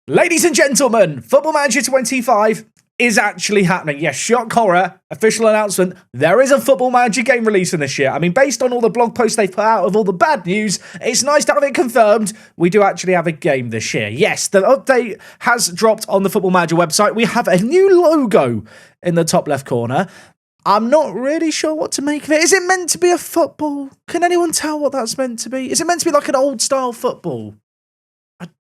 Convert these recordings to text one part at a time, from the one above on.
Ladies and gentlemen, Football Manager 25 is actually happening. Yes, shock horror, official announcement. There is a Football Manager game releasing this year. I mean, based on all the blog posts they've put out of all the bad news, it's nice to have it confirmed. We do actually have a game this year. Yes, the update has dropped on the Football Manager website. We have a new logo in the top left corner. I'm not really sure what to make of it. Is it meant to be a football? Can anyone tell what that's meant to be? Is it meant to be like an old style football?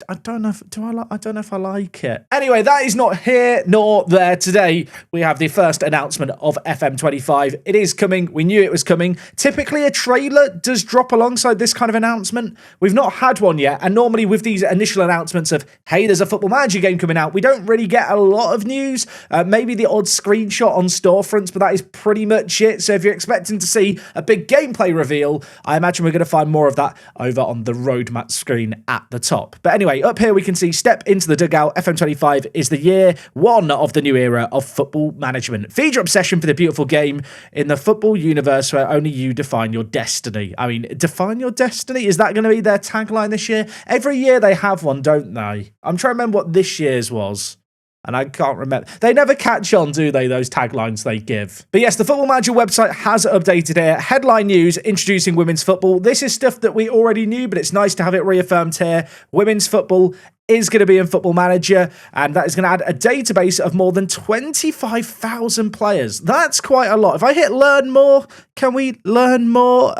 I don't know if I don't know if I like it. Anyway, that is not here nor there today. We have the first announcement of FM25. It is coming. We knew it was coming. Typically, a trailer does drop alongside this kind of announcement. We've not had one yet, and normally with these initial announcements of, hey, there's a Football Manager game coming out, we don't really get a lot of news. Maybe the odd screenshot on storefronts, but that is pretty much it. So if you're expecting to see a big gameplay reveal, I imagine we're going to find more of that over on the roadmap screen at the top. But anyway, up here we can see Step into the Dugout. FM25 is the year one of the new era of football management. Feed your obsession for the beautiful game in the football universe where only you define your destiny. I mean, define your destiny? Is that going to be their tagline this year? Every year they have one, don't they? I'm trying to remember what this year's was. And I can't remember. They never catch on, do they, those taglines they give? But yes, the Football Manager website has updated here. Headline news, introducing women's football. This is stuff that we already knew, but it's nice to have it reaffirmed here. Women's football is going to be in Football Manager, and that is going to add a database of more than 25,000 players. That's quite a lot. If I hit learn more, can we learn more?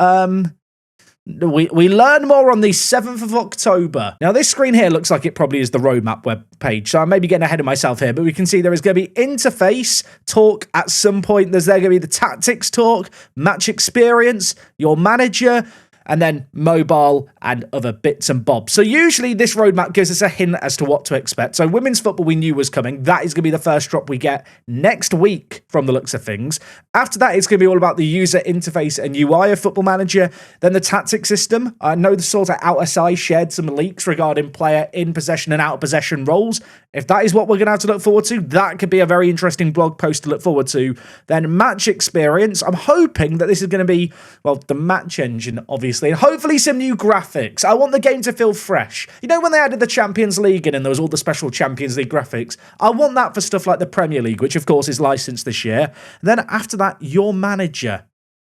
We learn more on the 7th of October. Now, this screen here looks like it probably is the roadmap web page, so I may be getting ahead of myself here, but we can see there is going to be interface talk at some point. There's going to be the tactics talk, match experience, your manager, and then mobile and other bits and bobs. So usually this roadmap gives us a hint as to what to expect. So women's football we knew was coming. That is going to be the first drop we get next week from the looks of things. After that, it's going to be all about the user interface and UI of Football Manager. Then the tactics system. I know the sort of outer side shared some leaks regarding player in possession and out of possession roles. If that is what we're going to have to look forward to, that could be a very interesting blog post to look forward to. Then match experience. I'm hoping that this is going to be, well, the match engine, obviously, and hopefully some new graphics. I want the game to feel fresh. You know when they added the Champions League in and there was all the special Champions League graphics? I want that for stuff like the Premier League, which of course is licensed this year. Then after that, your manager.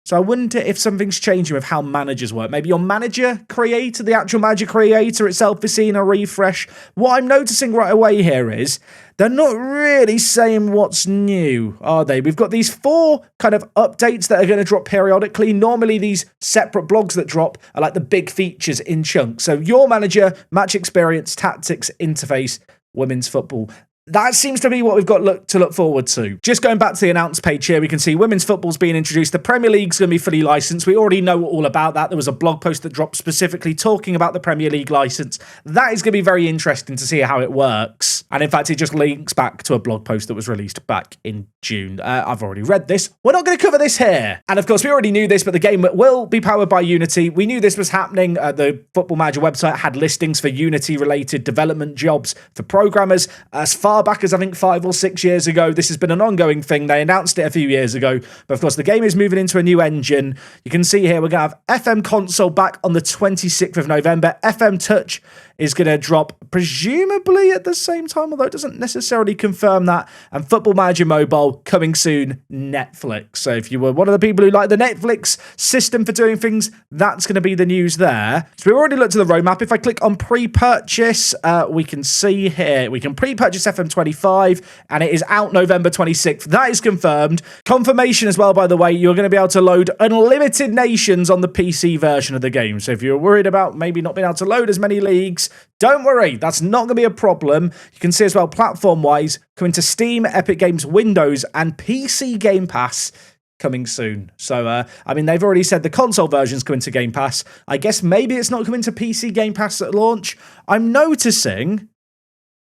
So I wonder if something's changing with how managers work. Maybe your manager creator, the actual manager creator itself is seeing a refresh. What I'm noticing right away here is they're not really saying what's new, are they? We've got these 4 kind of updates that are going to drop periodically. Normally these separate blogs that drop are like the big features in chunks. So your manager, match experience, tactics, interface, women's football. That seems to be what we've got to look forward to. Just going back to the announce page here, we can see women's football's being introduced. The Premier League's going to be fully licensed. We already know all about that. There was a blog post that dropped specifically talking about the Premier League license. That is going to be very interesting to see how it works. And in fact, it just links back to a blog post that was released back in June. I've already read this. We're not going to cover this here. And of course, we already knew this, but the game will be powered by Unity. We knew this was happening. The Football Manager website had listings for Unity-related development jobs for programmers as far back as I think 5 or 6 years ago. This has been an ongoing thing. They announced it a few years ago, but of course the game is moving into a new engine. You can see here we're going to have FM console back on the 26th of November. FM Touch is going to drop presumably at the same time, although it doesn't necessarily confirm that. And Football Manager Mobile coming soon, Netflix. So if you were one of the people who like the Netflix system for doing things, that's going to be the news there. So we've already looked at the roadmap. If I click on pre-purchase, we can see here, we can pre-purchase FM25 and it is out November 26th. That is confirmed. Confirmation as well, by the way, you're going to be able to load unlimited nations on the PC version of the game. So if you're worried about maybe not being able to load as many leagues, don't worry, that's not going to be a problem. You can see as well, platform-wise, coming to Steam, Epic Games, Windows, and PC Game Pass coming soon. So, I mean, they've already said the console version's coming to Game Pass. I guess maybe it's not coming to PC Game Pass at launch. I'm noticing,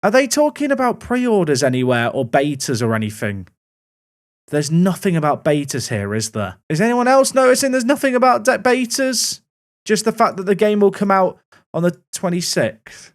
are they talking about pre-orders anywhere or betas or anything? There's nothing about betas here, is there? Is anyone else noticing there's nothing about betas? Just the fact that the game will come out on the 26th.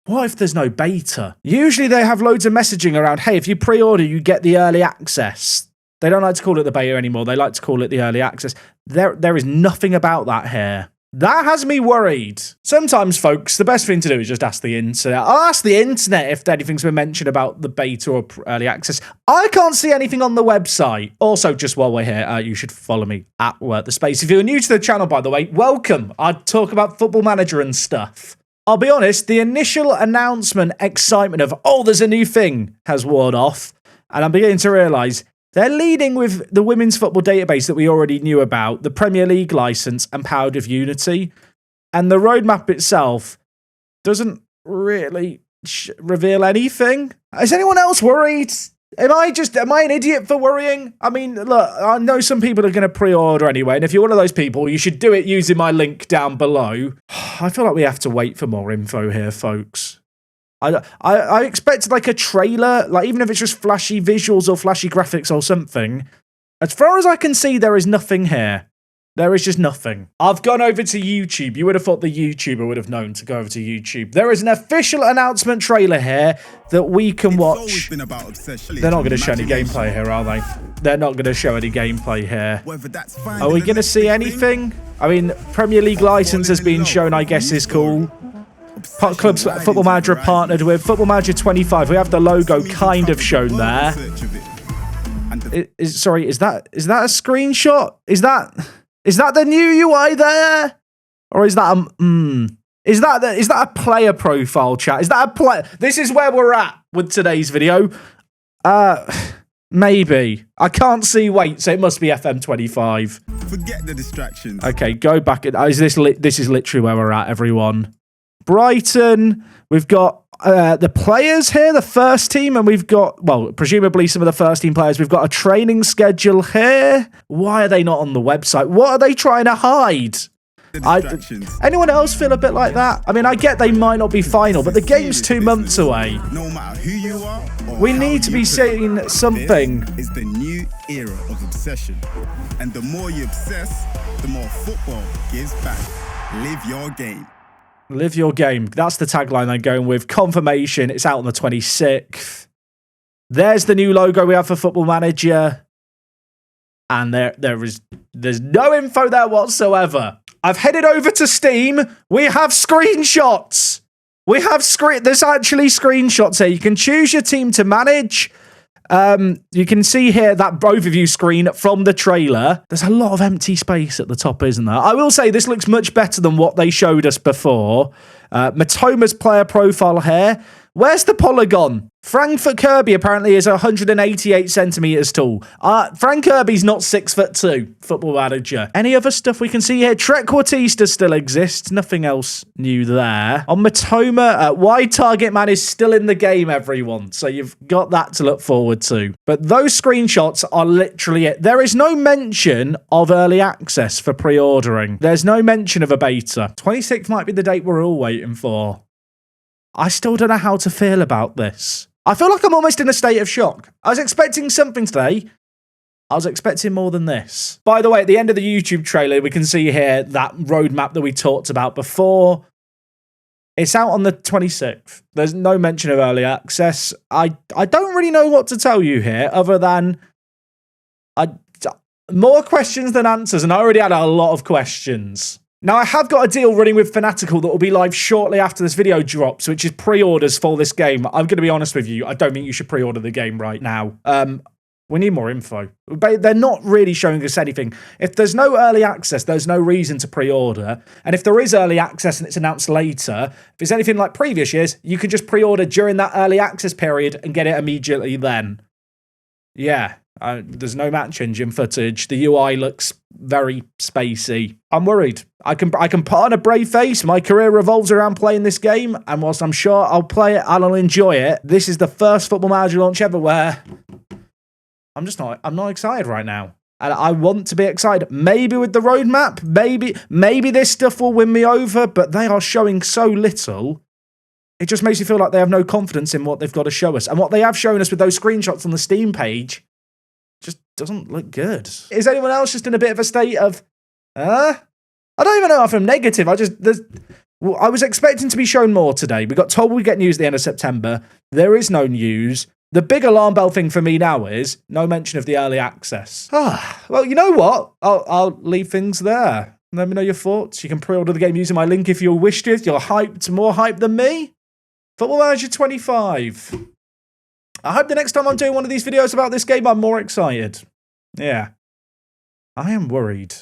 What if there's no beta? Usually they have loads of messaging around, hey, if you pre-order, you get the early access. They don't like to call it the beta anymore. They like to call it the early access. There is nothing about that here. That has me worried. Sometimes, folks, the best thing to do is just ask the internet. I'll ask the internet if anything's been mentioned about the beta or early access. I can't see anything on the website. Also, just while we're here, you should follow me at Work the Space. If you're new to the channel, by the way, welcome. I talk about Football Manager and stuff. I'll be honest, the initial announcement excitement of, oh, there's a new thing has worn off. And I'm beginning to realise they're leading with the women's football database that we already knew about, the Premier League license, and Powered with Unity. And the roadmap itself doesn't really reveal anything. Is anyone else worried? Am I an idiot for worrying? I mean, look, I know some people are going to pre-order anyway, and if you're one of those people, you should do it using my link down below. I feel like we have to wait for more info here, folks. I expected like a trailer, like even if it's just flashy visuals or flashy graphics or something. As far as I can see, there is nothing here. There is just nothing. I've gone over to YouTube. You would have thought the YouTuber would have known to go over to YouTube. There is an official announcement trailer here that we can watch. They're not going to show any gameplay here, are they? They're not going to show any gameplay here. Are we going to see anything? I mean, Premier League license has been shown, I guess is cool. Clubs Football Manager are partnered with Football Manager 25. We have the logo kind of shown there. Sorry, is that a screenshot? Is that the new UI there? Or is that is that a player profile, chat? Is that a play? This is where we're at with today's video. Maybe. I can't see weight, so it must be FM25. Forget the distractions. Okay, go back. This is literally where we're at, everyone. Brighton, we've got the players here, the first team, and we've got, well, presumably some of the first team players. We've got a training schedule here. Why are they not on the website? What are they trying to hide? Anyone else feel a bit like that? I mean, I get they might not be final, but the game's 2 months away. No matter who you are, we need to be seeing something. This is the new era of obsession. And the more you obsess, the more football gives back. Live your game. Live your game. That's the tagline I'm going with. Confirmation. It's out on the 26th. There's the new logo we have for Football Manager. And there's no info there whatsoever. I've headed over to Steam. We have screenshots. There's actually screenshots here. You can choose your team to manage. You can see here that overview screen from the trailer. There's a lot of empty space at the top, isn't there? I will say this looks much better than what they showed us before. Matoma's player profile here. Where's the polygon? Frankfurt Kirby apparently is 188 centimeters tall. Frank Kirby's not 6'2", Football Manager. Any other stuff we can see here? Trequartista still exists. Nothing else new there. On Matoma, Wide Target Man is still in the game, everyone. So you've got that to look forward to. But those screenshots are literally it. There is no mention of early access for pre-ordering. There's no mention of a beta. 26th might be the date we're all waiting for. I still don't know how to feel about this. I feel like I'm almost in a state of shock. I was expecting something today. I was expecting more than this. By the way, at the end of the YouTube trailer, we can see here that roadmap that we talked about before. It's out on the 26th. There's no mention of early access. I don't really know what to tell you here, other than more questions than answers, and I already had a lot of questions. Now, I have got a deal running with Fanatical that will be live shortly after this video drops, which is pre-orders for this game. I'm going to be honest with you. I don't think you should pre-order the game right now. We need more info. But they're not really showing us anything. If there's no early access, there's no reason to pre-order. And if there is early access and it's announced later, if it's anything like previous years, you can just pre-order during that early access period and get it immediately then. Yeah. There's no match engine footage. The UI looks very spacey. I'm worried. I can put on a brave face. My career revolves around playing this game, and whilst I'm sure I'll play it and I'll enjoy it, this is the first Football Manager launch ever where I'm not excited right now. And I want to be excited. Maybe with the roadmap, maybe this stuff will win me over, but they are showing so little. It just makes me feel like they have no confidence in what they've got to show us. And what they have shown us with those screenshots on the Steam page just doesn't look good. Is anyone else just in a bit of a state of, I don't even know if I'm negative. I was expecting to be shown more today. We got told we'd get news at the end of September. There is no news. The big alarm bell thing for me now is no mention of the early access. Well, you know what? I'll leave things there. Let me know your thoughts. You can pre-order the game using my link if you wish to. If you're hyped, more hyped than me. Football Manager 25. I hope the next time I'm doing one of these videos about this game, I'm more excited. Yeah. I am worried.